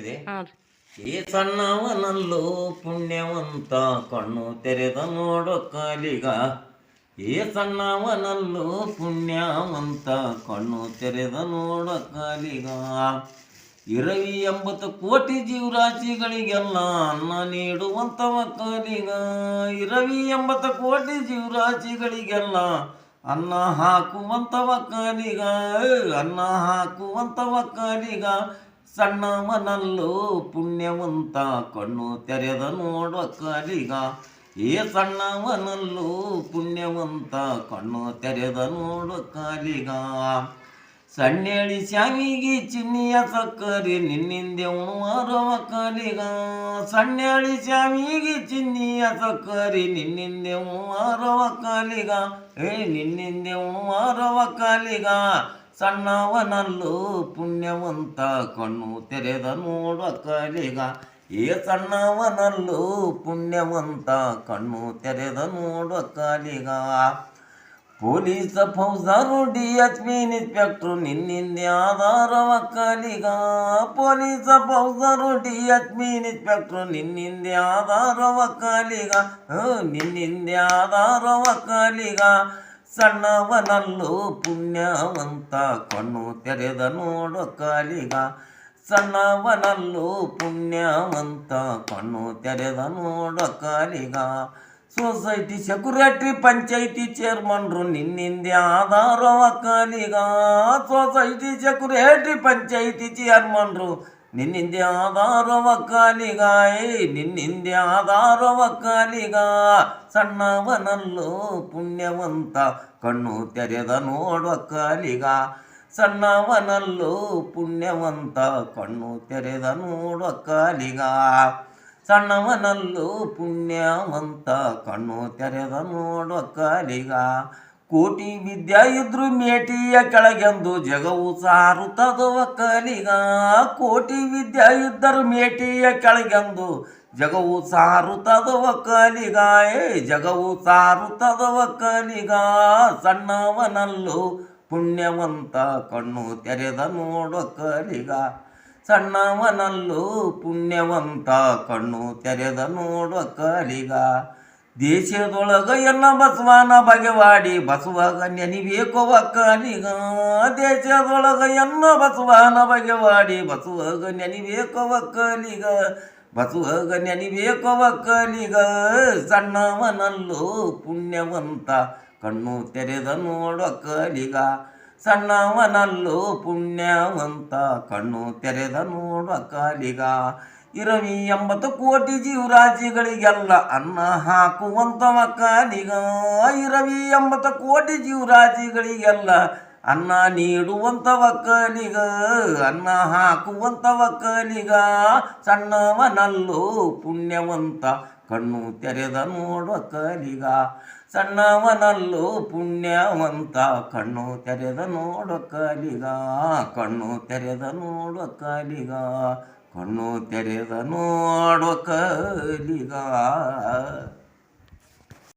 ಹೇಳಿದೆ. ಹಾಂ ರೀ. ಏ ಸಣ್ಣವನಲ್ಲೋ ಪುಣ್ಯವಂತ ಕಣ್ಣು ತೆರೆದ ನೋಡೋ ಕಾಲಿಗ. ಏ ಸಣ್ಣವನಲ್ಲೋ ಪುಣ್ಯವಂತ ಕಣ್ಣು ತೆರೆದ ನೋಡೋ ಕಾಲಿಗ. ಇರವಿ 80 ಕೋಟಿ ಜೀವರಾಶಿಗಳಿಗೆಲ್ಲ ಅನ್ನ ನೀಡುವಂತವ ಕಾಲಿಗ. ಇರವಿ 80 ಕೋಟಿ ಜೀವರಾಶಿಗಳಿಗೆಲ್ಲ ಅನ್ನ ಹಾಕುವಂತವ ಕಾಲಿಗ. ಅನ್ನ ಹಾಕುವಂತವ ಕಾಲಿಗ. ಸಣ್ಣವನಲ್ಲೋ ಪುಣ್ಯವಂತ ಕಣ್ಣು ತೆರೆದ ನೋಡುವ ಕಾಲಿಗ. ಏ ಸಣ್ಣವನಲ್ಲೋ ಪುಣ್ಯವಂತ ಕಣ್ಣು ತೆರೆದ ನೋಡುವ ಕಾಲಿಗ. ಸಣ್ಣೇಳಿ ಶಾವಿಗೆ ಚಿನ್ನಿಯ ಸಕ್ಕರೆ ನಿನ್ನಿಂದೆ ಉಣುವಾರವ ಕಾಲಿಗ. ಸಣ್ಣೇಳಿ ಶಾವಿಗೆ ಚಿನ್ನಿಯ ಸಕ್ಕರೆ ನಿನ್ನಿಂದೆ ಉಣುವಾರವ ಕಾಲಿಗ. ನಿನ್ನಿಂದೆ ಉಣುವಾರವ ಕಾಲಿಗ. ಸಣ್ಣವನಲ್ಲೋ ಪುಣ್ಯವಂತ ಕಣ್ಣು ತೆರೆದ ನೋಡುವ ಕಾಲಿಗ. ಏ ಸಣ್ಣವನಲ್ಲೋ ಪುಣ್ಯವಂತ ಕಣ್ಣು ತೆರೆದ ನೋಡುವ ಕಾಲಿಗ. ಪೊಲೀಸ ಫೌಜಾರು DSP ಇನ್ಸ್ಪೆಕ್ಟ್ರು ನಿನ್ನಿಂದೆ ಆಧಾರವ ಕಾಲಿಗ. ಪೊಲೀಸ ಫೌಜಾರು DSP ಇನ್ಸ್ಪೆಕ್ಟ್ರು ನಿನ್ನಿಂದೆ ಆಧಾರವ ಕಾಲಿಗ. ನಿನ್ನಿಂದೆ ಆಧಾರವ ಕಾಲಿಗ. ಸಣ್ಣವನಲ್ಲೋ ಪುಣ್ಯವಂತ ಕಣ್ಣು ತೆರೆದ ನೋಡೋ ಕಾಲಿಗ. ಸಣ್ಣವನಲ್ಲೋ ಪುಣ್ಯವಂತ ಕಣ್ಣು ತೆರೆದ ನೋಡೋ ಕಾಲಿಗ. ಸೊಸೈಟಿ ಸೆಕ್ಯೂರಿಟಿ ಪಂಚಾಯಿತಿ ಚೇರ್ಮನ್ರು ನಿನ್ನಿಂದೆ ಆಧಾರವ ಕಾಲಿಗ. ಸೊಸೈಟಿ ಸೆಕ್ಯೂರಿಟಿ ಪಂಚಾಯಿತಿ ಚೇರ್ಮನ್ರು ನಿನ್ನಿಂದೆ ಆಧಾರವ ಕಾಲಿಗ. ನಿನ್ನಿಂದೆ ಆಧಾರವ ಕಾಲಿಗ. ಸಣ್ಣವನಲ್ಲೋ ಪುಣ್ಯವಂತ ಕಣ್ಣು ತೆರೆದ ನೋಡುವ ಕಾಲಿಗ. ಸಣ್ಣವನಲ್ಲೋ ಪುಣ್ಯವಂತ ಕಣ್ಣು ತೆರೆದ ನೋಡುವ ಕಾಲಿಗ. ಸಣ್ಣವನಲ್ಲೋ ಪುಣ್ಯವಂತ ಕಣ್ಣು ತೆರೆದ ನೋಡುವ ಕಾಲಿಗ. ಕೋಟಿ ವಿದ್ಯಾ ಇದ್ರು ಮೇಟಿಯ ಕೆಳಗೆಂದು ಜಗವು ಸಾರುತ್ತದವ ಕಾಲಿಗ. ಕೋಟಿ ವಿದ್ಯಾ ಇದ್ದರು ಮೇಟಿಯ ಕೆಳಗೆಂದು ಜಗವು ಸಾರುತ್ತದವ ಕಾಲಿಗ. ಜಗವು ಸಾರುತ್ತದವ ಕಾಲಿಗ. ಸಣ್ಣವನಲ್ಲೋ ಪುಣ್ಯವಂತ ಕಣ್ಣು ತೆರೆದ ನೋಡುವ ಕಾಲಿಗ. ಸಣ್ಣವನಲ್ಲೋ ಪುಣ್ಯವಂತ ಕಣ್ಣು ತೆರೆದ ನೋಡುವ ಕಾಲಿಗ. ದೇಶದೊಳಗ ಎಲ್ಲ ಬಸವನ ಬಗೆವಾಡಿ ಬಸವಾಗ ನೆನಿಬೇಕವ ಕಾಲಿಗ. ದೇಶದೊಳಗ ಎಲ್ಲ ಬಸವನ ಬಗೆವಾಡಿ ಬಸವಾಗ ನೆನಿಬೇಕವ ಕಾಲಿಗ. ಬಸವಾಗ ನೆನಿಬೇಕವ ಕಾಲಿಗ. ಸಣ್ಣವನಲ್ಲೋ ಪುಣ್ಯವಂತ ಕಣ್ಣು ತೆರೆದ ನೋಡುವ ಕಾಲಿಗ. ಸಣ್ಣವನಲ್ಲೋ ಪುಣ್ಯವಂತ ಕಣ್ಣು ತೆರೆದ ನೋಡುವ ಕಾಲಿಗ. ಇರವಿ 80 ಕೋಟಿ ಜೀವರಾಶಿಗಳಿಗೆಲ್ಲ ಅನ್ನ ಹಾಕುವಂತವ ಕಾಲಿಗ. ಇರವಿ 80 ಕೋಟಿ ಜೀವರಾಶಿಗಳಿಗೆಲ್ಲ ಅನ್ನ ನೀಡುವಂತವ ಕಾಲಿಗ. ಅನ್ನ ಹಾಕುವಂತವ ಕಾಲಿಗ. ಸಣ್ಣವನಲ್ಲೋ ಪುಣ್ಯವಂತ ಕಣ್ಣು ತೆರೆದ ನೋಡುವ ಕಾಲಿಗ. ಸಣ್ಣವನಲ್ಲೋ ಪುಣ್ಯವಂತ ಕಣ್ಣು ತೆರೆದ ನೋಡುವ ಕಾಲಿಗ. ಕಣ್ಣು ತೆರೆದ ನೋಡುವ ಕಾಲಿಗ. ಕಣ್ಣು ತೆರೆದ ನೋಡುವ ಕಾಲಿಗ.